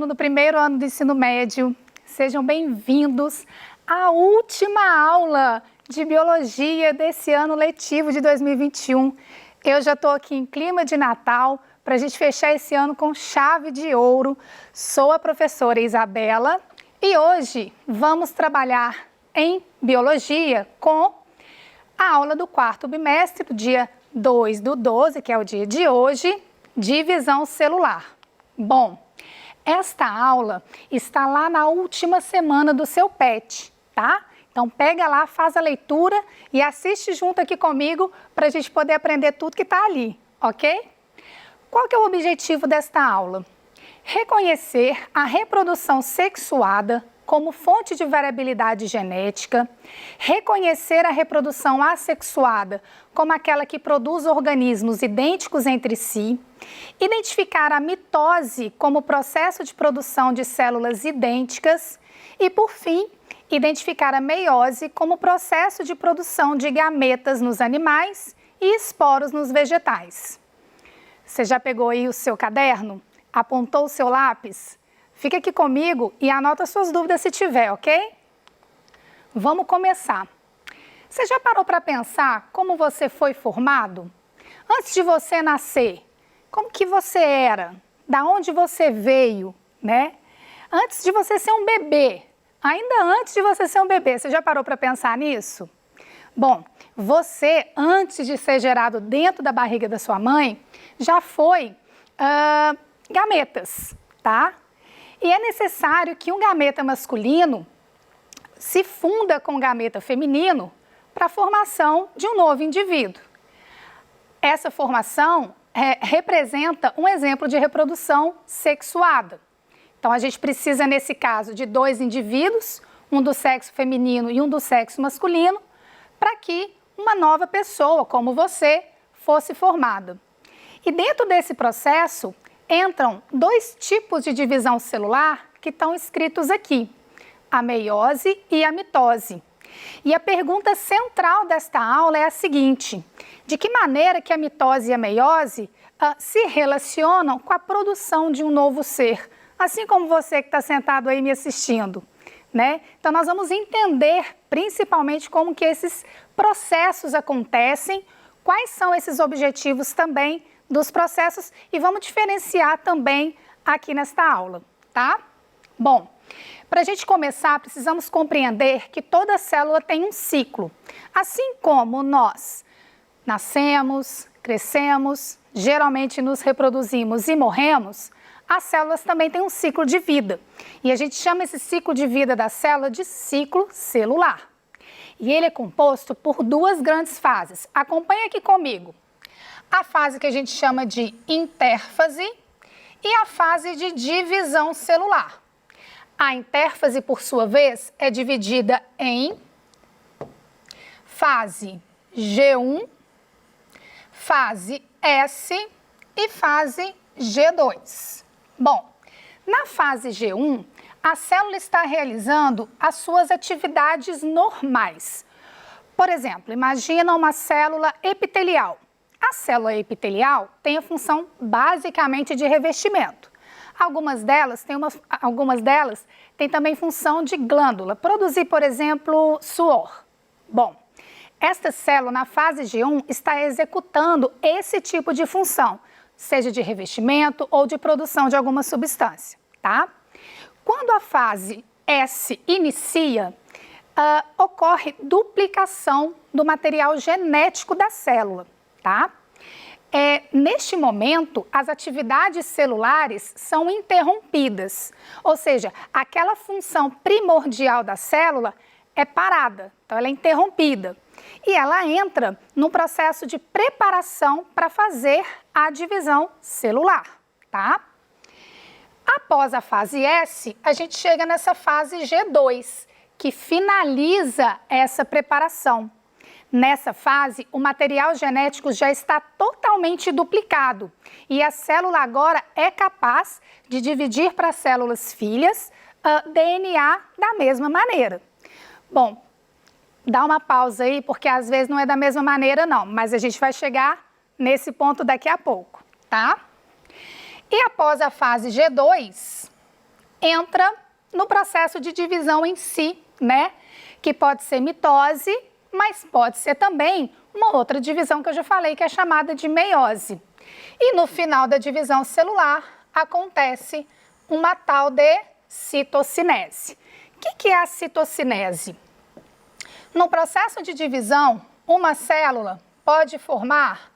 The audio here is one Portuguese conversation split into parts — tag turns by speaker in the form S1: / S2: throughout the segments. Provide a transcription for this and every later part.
S1: aluno do primeiro ano do ensino médio, sejam bem-vindos à última aula de biologia desse ano letivo de 2021. Eu já estou aqui em clima de Natal para a gente fechar esse ano com chave de ouro. Sou a professora Isabela e hoje vamos trabalhar em biologia com a aula do quarto bimestre, do dia 2/12, que é o dia de hoje, divisão celular. Bom, esta aula está lá na última semana do seu PET, tá? Então pega lá, faz a leitura e assiste junto aqui comigo para a gente poder aprender tudo que está ali, ok? Qual que é o objetivo desta aula? Reconhecer a reprodução sexuada como fonte de variabilidade genética, reconhecer a reprodução assexuada como aquela que produz organismos idênticos entre si, identificar a mitose como processo de produção de células idênticas e, por fim, identificar a meiose como processo de produção de gametas nos animais e esporos nos vegetais. Você já pegou aí o seu caderno? Apontou o seu lápis? Fica aqui comigo e anota suas dúvidas se tiver, ok? Vamos começar. Você já parou para pensar como você foi formado? Antes de você nascer, como que você era? Da onde você veio, né? Antes de você ser um bebê, ainda antes de você ser um bebê, você já parou para pensar nisso? Bom, você, antes de ser gerado dentro da barriga da sua mãe, já foi gametas, tá? E é necessário que um gameta masculino se funda com um gameta feminino para a formação de um novo indivíduo. Essa formação representa um exemplo de reprodução sexuada. Então, a gente precisa, nesse caso, de dois indivíduos, um do sexo feminino e um do sexo masculino, para que uma nova pessoa, como você, fosse formada. E dentro desse processo, entram dois tipos de divisão celular que estão escritos aqui, a meiose e a mitose. E a pergunta central desta aula é a seguinte: de que maneira que a mitose e a meiose se relacionam com a produção de um novo ser, assim como você que está sentado aí me assistindo, né? Então nós vamos entender principalmente como que esses processos acontecem, quais são esses objetivos também dos processos e vamos diferenciar também aqui nesta aula, tá? Bom, para a gente começar, precisamos compreender que toda célula tem um ciclo. Assim como nós nascemos, crescemos, geralmente nos reproduzimos e morremos, as células também têm um ciclo de vida. E a gente chama esse ciclo de vida da célula de ciclo celular. E ele é composto por duas grandes fases. Acompanha aqui comigo. A fase que a gente chama de intérfase e a fase de divisão celular. A intérfase, por sua vez, é dividida em fase G1, fase S e fase G2. Bom, na fase G1, a célula está realizando as suas atividades normais. Por exemplo, imagina uma célula epitelial. A célula epitelial tem a função basicamente de revestimento. Algumas delas têm também função de glândula, produzir, por exemplo, suor. Bom, esta célula na fase G1 está executando esse tipo de função, seja de revestimento ou de produção de alguma substância, tá? Quando a fase S inicia, ocorre duplicação do material genético da célula. Tá? Neste momento, as atividades celulares são interrompidas, ou seja, aquela função primordial da célula é parada, então ela é interrompida. E ela entra num processo de preparação para fazer a divisão celular, tá? Após a fase S, a gente chega nessa fase G2, que finaliza essa preparação. Nessa fase, o material genético já está totalmente duplicado e a célula agora é capaz de dividir para células filhas DNA da mesma maneira. Bom, dá uma pausa aí, porque às vezes não é da mesma maneira não, mas a gente vai chegar nesse ponto daqui a pouco, tá? E após a fase G2, entra no processo de divisão em si, né? Que pode ser mitose, mas pode ser também uma outra divisão que eu já falei, que é chamada de meiose. E no final da divisão celular acontece uma tal de citocinese. O que é a citocinese? No processo de divisão, uma célula pode formar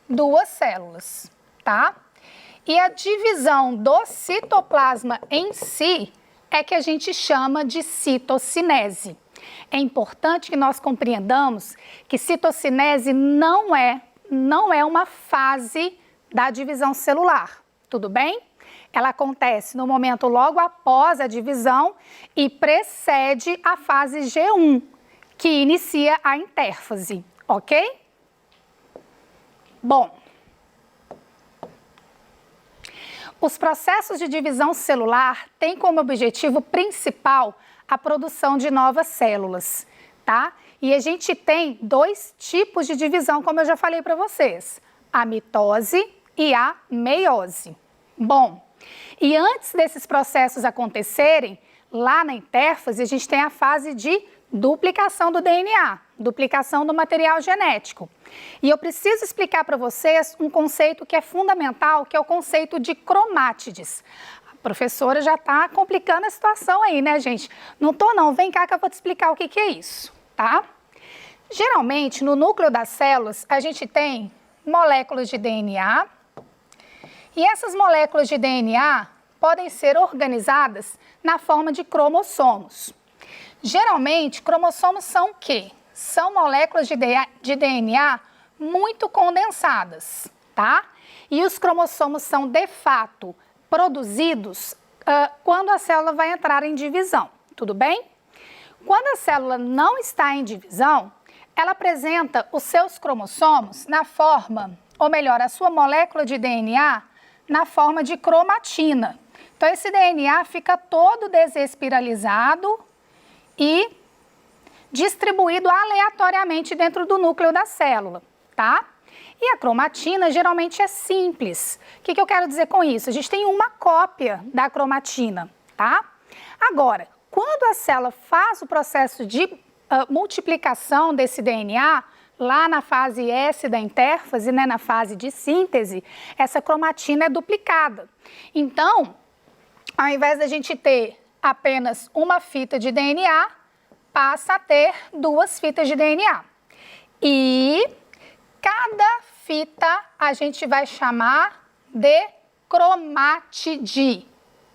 S1: duas células, tá? E a divisão do citoplasma em si é que a gente chama de citocinese. É importante que nós compreendamos que citocinese não é uma fase da divisão celular, tudo bem? Ela acontece no momento logo após a divisão e precede a fase G1, que inicia a intérfase, ok? Bom, os processos de divisão celular têm como objetivo principal a produção de novas células, tá? E a gente tem dois tipos de divisão, como eu já falei para vocês, a mitose e a meiose. Bom, e antes desses processos acontecerem, lá na intérfase, a gente tem a fase de duplicação do DNA, duplicação do material genético. E eu preciso explicar para vocês um conceito que é fundamental, que é o conceito de cromátides. A professora já está complicando a situação aí, né, gente? Não tô não, vem cá que eu vou te explicar o que é isso, tá? Geralmente, no núcleo das células, a gente tem moléculas de DNA, e essas moléculas de DNA podem ser organizadas na forma de cromossomos. Geralmente, cromossomos são o quê? São moléculas de DNA muito condensadas, tá? E os cromossomos são, de fato, produzidos quando a célula vai entrar em divisão, tudo bem? Quando a célula não está em divisão, ela apresenta os seus cromossomos na forma, ou melhor, a sua molécula de DNA na forma de cromatina. Então, esse DNA fica todo desespiralizado e distribuído aleatoriamente dentro do núcleo da célula, tá? E a cromatina geralmente é simples. O que eu quero dizer com isso? A gente tem uma cópia da cromatina, tá? Agora, quando a célula faz o processo de multiplicação desse DNA, lá na fase S da intérfase, né, na fase de síntese, essa cromatina é duplicada. Então, ao invés da gente ter apenas uma fita de DNA, passa a ter duas fitas de DNA. E cada fita a gente vai chamar de cromátide,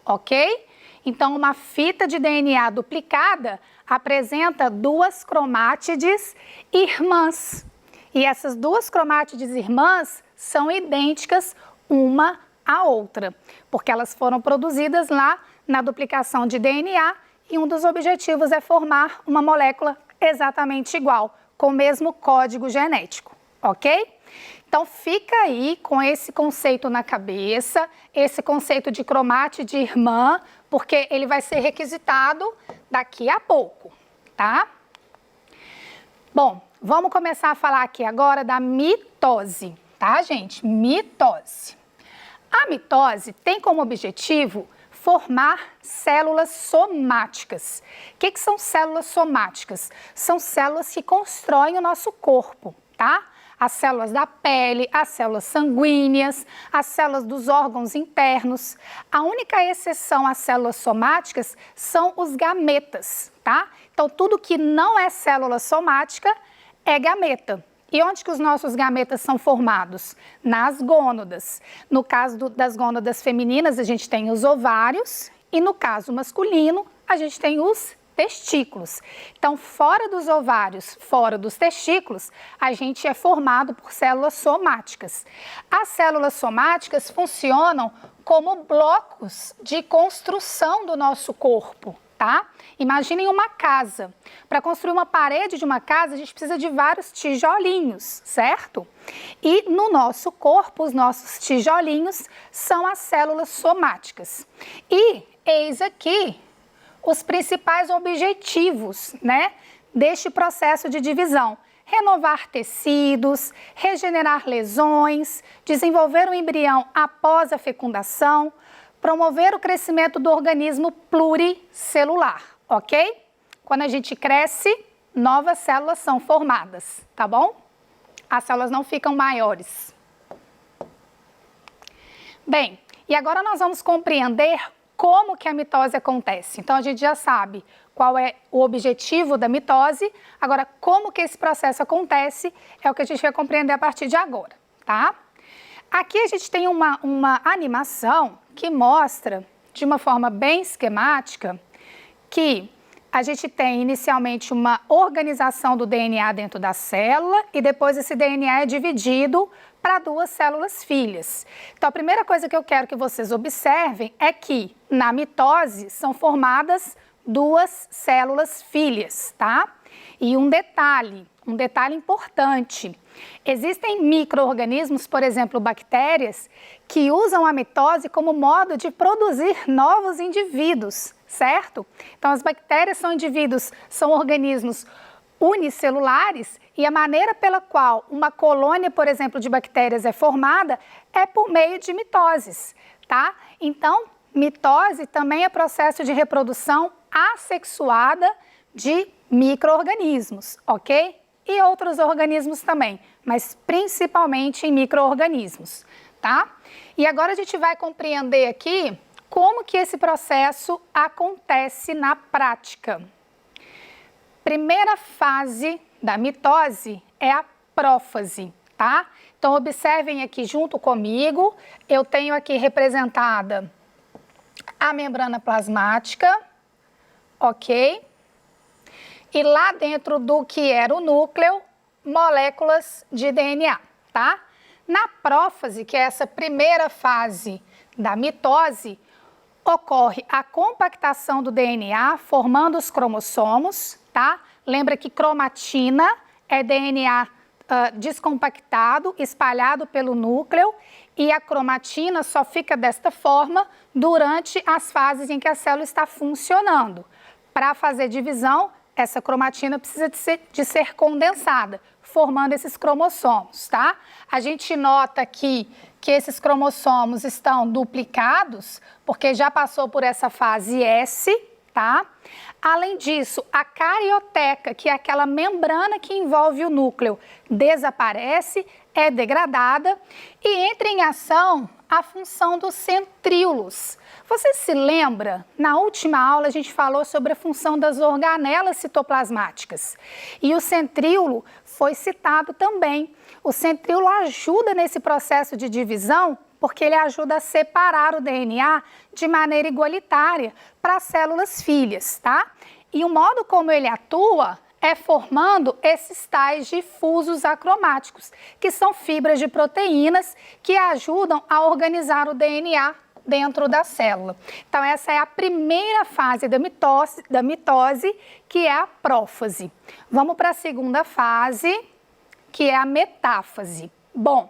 S1: ok? Então, uma fita de DNA duplicada apresenta duas cromátides irmãs. E essas duas cromátides irmãs são idênticas uma à outra, porque elas foram produzidas lá na duplicação de DNA e um dos objetivos é formar uma molécula exatamente igual, com o mesmo código genético, ok? Então, fica aí com esse conceito na cabeça, esse conceito de cromátide irmã, porque ele vai ser requisitado daqui a pouco, tá? Bom, vamos começar a falar aqui agora da mitose, tá, gente? Mitose. A mitose tem como objetivo formar células somáticas. O que são células somáticas? São células que constroem o nosso corpo, tá? As células da pele, as células sanguíneas, as células dos órgãos internos. A única exceção às células somáticas são os gametas, tá? Então, tudo que não é célula somática é gameta. E onde que os nossos gametas são formados? Nas gônadas. No caso das gônadas femininas, a gente tem os ovários e no caso masculino, a gente tem os testículos. Então, fora dos ovários, fora dos testículos, a gente é formado por células somáticas. As células somáticas funcionam como blocos de construção do nosso corpo, tá? Imaginem uma casa. Para construir uma parede de uma casa, a gente precisa de vários tijolinhos, certo? E no nosso corpo, os nossos tijolinhos são as células somáticas. E eis aqui os principais objetivos, né, deste processo de divisão: renovar tecidos, regenerar lesões, desenvolver o embrião após a fecundação, promover o crescimento do organismo pluricelular, ok? Quando a gente cresce, novas células são formadas, tá bom? As células não ficam maiores. Bem, e agora nós vamos compreender como que a mitose acontece. Então, a gente já sabe qual é o objetivo da mitose, agora como que esse processo acontece é o que a gente vai compreender a partir de agora, tá? Aqui a gente tem uma animação que mostra, de uma forma bem esquemática, que a gente tem inicialmente uma organização do DNA dentro da célula e depois esse DNA é dividido para duas células filhas. Então, a primeira coisa que eu quero que vocês observem é que na mitose são formadas duas células filhas, tá? E um detalhe importante. Existem micro-organismos, por exemplo, bactérias, que usam a mitose como modo de produzir novos indivíduos, certo? Então, as bactérias são organismos unicelulares e a maneira pela qual uma colônia, por exemplo, de bactérias é formada é por meio de mitoses, tá? Então, mitose também é processo de reprodução assexuada de micro-organismos, ok? E outros organismos também, mas principalmente em micro-organismos, tá? E agora a gente vai compreender aqui como que esse processo acontece na prática. Primeira fase da mitose é a prófase, tá? Então, observem aqui junto comigo, eu tenho aqui representada a membrana plasmática, ok? E lá dentro do que era o núcleo, moléculas de DNA, tá? Na prófase, que é essa primeira fase da mitose, ocorre a compactação do DNA, formando os cromossomos, tá? Lembra que cromatina é DNA descompactado, espalhado pelo núcleo, e a cromatina só fica desta forma durante as fases em que a célula está funcionando. Para fazer divisão, essa cromatina precisa de ser condensada, formando esses cromossomos, tá? A gente nota aqui que esses cromossomos estão duplicados, porque já passou por essa fase S, tá? Além disso, a carioteca, que é aquela membrana que envolve o núcleo, desaparece, é degradada e entra em ação a função dos centríolos. Você se lembra? Na última aula a gente falou sobre a função das organelas citoplasmáticas e o centríolo foi citado também. O centríolo ajuda nesse processo de divisão porque ele ajuda a separar o DNA de maneira igualitária para as células filhas, tá? E o modo como ele atua é formando esses tais difusos acromáticos, que são fibras de proteínas que ajudam a organizar o DNA dentro da célula. Então, essa é a primeira fase da mitose, que é a prófase. Vamos para a segunda fase, que é a metáfase. Bom,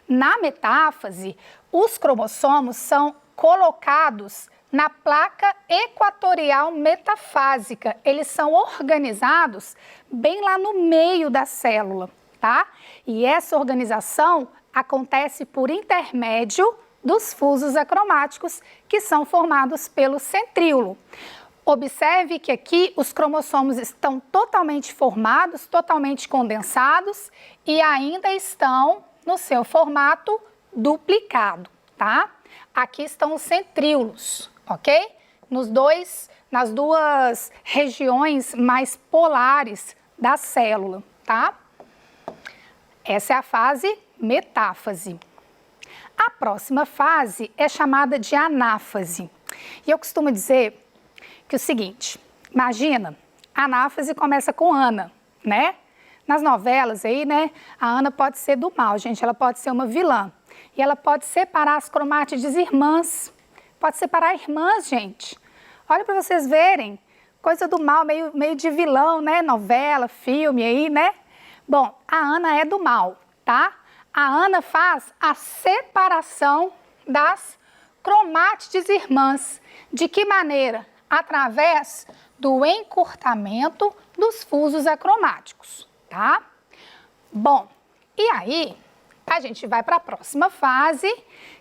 S1: na metáfase, os cromossomos são colocados na placa equatorial metafásica. Eles são organizados bem lá no meio da célula, tá? E essa organização acontece por intermédio dos fusos acromáticos que são formados pelo centríolo. Observe que aqui os cromossomos estão totalmente formados, totalmente condensados e ainda estão no seu formato duplicado, tá? Aqui estão os centríolos, ok? Nas duas regiões mais polares da célula, tá? Essa é a fase metáfase. A próxima fase é chamada de anáfase. E eu costumo dizer que é o seguinte, imagina, a anáfase começa com Ana, né? Nas novelas aí, né, a Ana pode ser do mal, gente, ela pode ser uma vilã. E ela pode separar as cromátides irmãs, pode separar irmãs, gente. Olha para vocês verem, coisa do mal, meio de vilão, né, novela, filme aí, né? Bom, a Ana é do mal, tá? A Ana faz a separação das cromátides irmãs. De que maneira? Através do encurtamento dos fusos acromáticos, tá? Bom, e aí a gente vai para a próxima fase,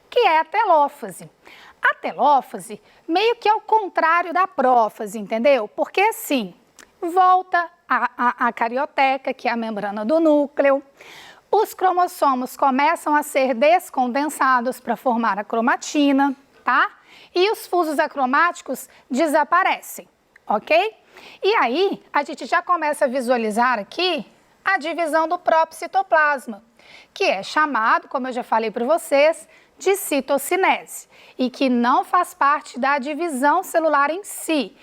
S1: que é a telófase. A telófase meio que é o contrário da prófase, entendeu? Porque assim, volta a carioteca, que é a membrana do núcleo, os cromossomos começam a ser descondensados para formar a cromatina, tá? E os fusos acromáticos desaparecem, ok? E aí, a gente já começa a visualizar aqui a divisão do próprio citoplasma, que é chamado, como eu já falei para vocês, de citocinese, e que não faz parte da divisão celular em si,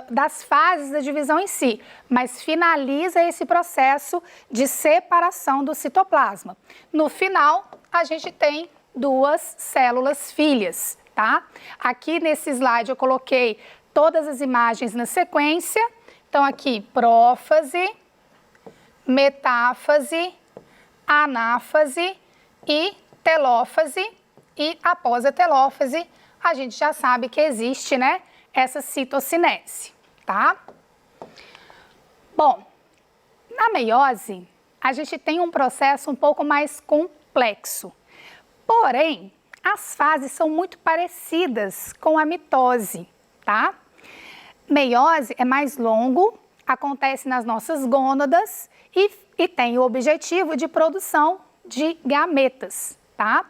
S1: das fases da divisão em si, mas finaliza esse processo de separação do citoplasma. No final, a gente tem duas células filhas, tá? Aqui nesse slide eu coloquei todas as imagens na sequência. Então aqui, prófase, metáfase, anáfase e telófase, e após a telófase, a gente já sabe que existe, né, essa citocinese, tá? Bom, na meiose, a gente tem um processo um pouco mais complexo, porém, as fases são muito parecidas com a mitose, tá? Meiose é mais longo, acontece nas nossas gônadas e tem o objetivo de produção de gametas, tá?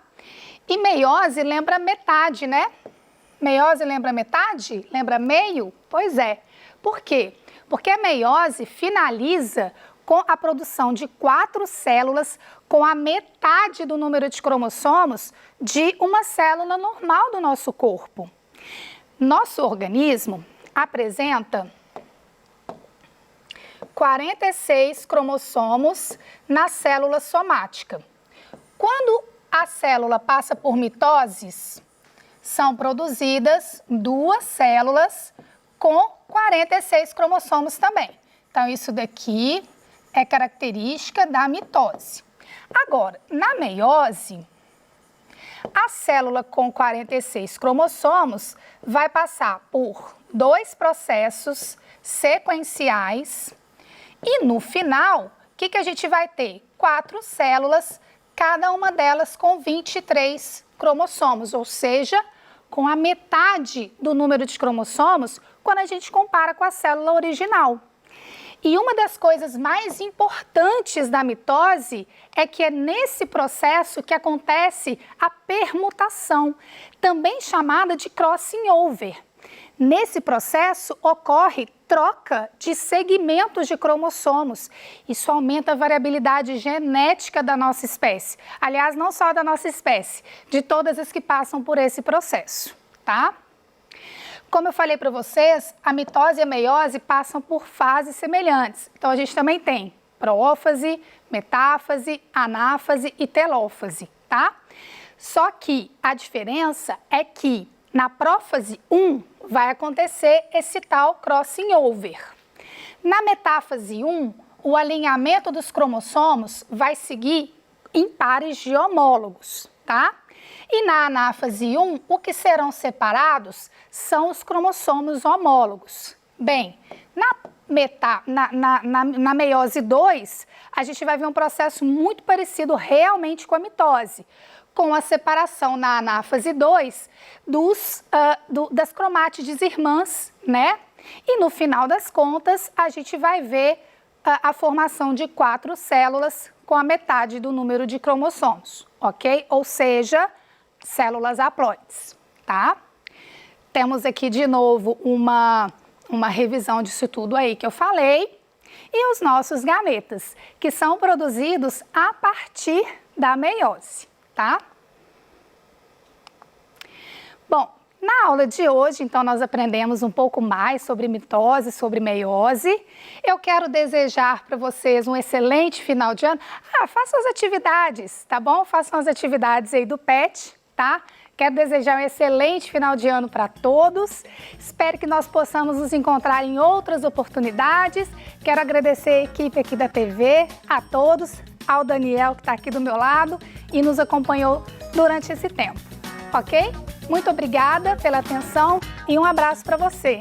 S1: E meiose lembra metade, né? Meiose lembra metade? Lembra meio? Pois é. Por quê? Porque a meiose finaliza com a produção de 4 células com a metade do número de cromossomos de uma célula normal do nosso corpo. Nosso organismo apresenta 46 cromossomos na célula somática. Quando a célula passa por mitoses, são produzidas 2 células com 46 cromossomos também. Então, isso daqui é característica da mitose. Agora, na meiose, a célula com 46 cromossomos vai passar por 2 processos sequenciais e no final, o que a gente vai ter? 4 células, cada uma delas com 23 cromossomos, ou seja, com a metade do número de cromossomos quando a gente compara com a célula original. E uma das coisas mais importantes da mitose é que é nesse processo que acontece a permutação, também chamada de crossing over. Nesse processo ocorre troca de segmentos de cromossomos. Isso aumenta a variabilidade genética da nossa espécie. Aliás, não só da nossa espécie, de todas as que passam por esse processo, tá? Como eu falei para vocês, a mitose e a meiose passam por fases semelhantes. Então, a gente também tem prófase, metáfase, anáfase e telófase, tá? Só que a diferença é que na prófase 1 vai acontecer esse tal crossing over. Na metáfase 1, o alinhamento dos cromossomos vai seguir em pares de homólogos, tá? E na anáfase 1, o que serão separados são os cromossomos homólogos. Bem, na meiose 2, a gente vai ver um processo muito parecido realmente com a mitose, com a separação na anáfase 2 das cromátides irmãs, né? E no final das contas, a gente vai ver a formação de 4 células com a metade do número de cromossomos, ok? Ou seja, células haploides, tá? Temos aqui de novo uma revisão disso tudo aí que eu falei. E os nossos gametas, que são produzidos a partir da meiose, tá? Bom, na aula de hoje, então, nós aprendemos um pouco mais sobre mitose, sobre meiose. Eu quero desejar para vocês um excelente final de ano. Façam as atividades, tá bom? Façam as atividades aí do PET, tá? Quero desejar um excelente final de ano para todos. Espero que nós possamos nos encontrar em outras oportunidades. Quero agradecer a equipe aqui da TV, a todos, ao Daniel que está aqui do meu lado e nos acompanhou durante esse tempo, ok? Muito obrigada pela atenção e um abraço para você.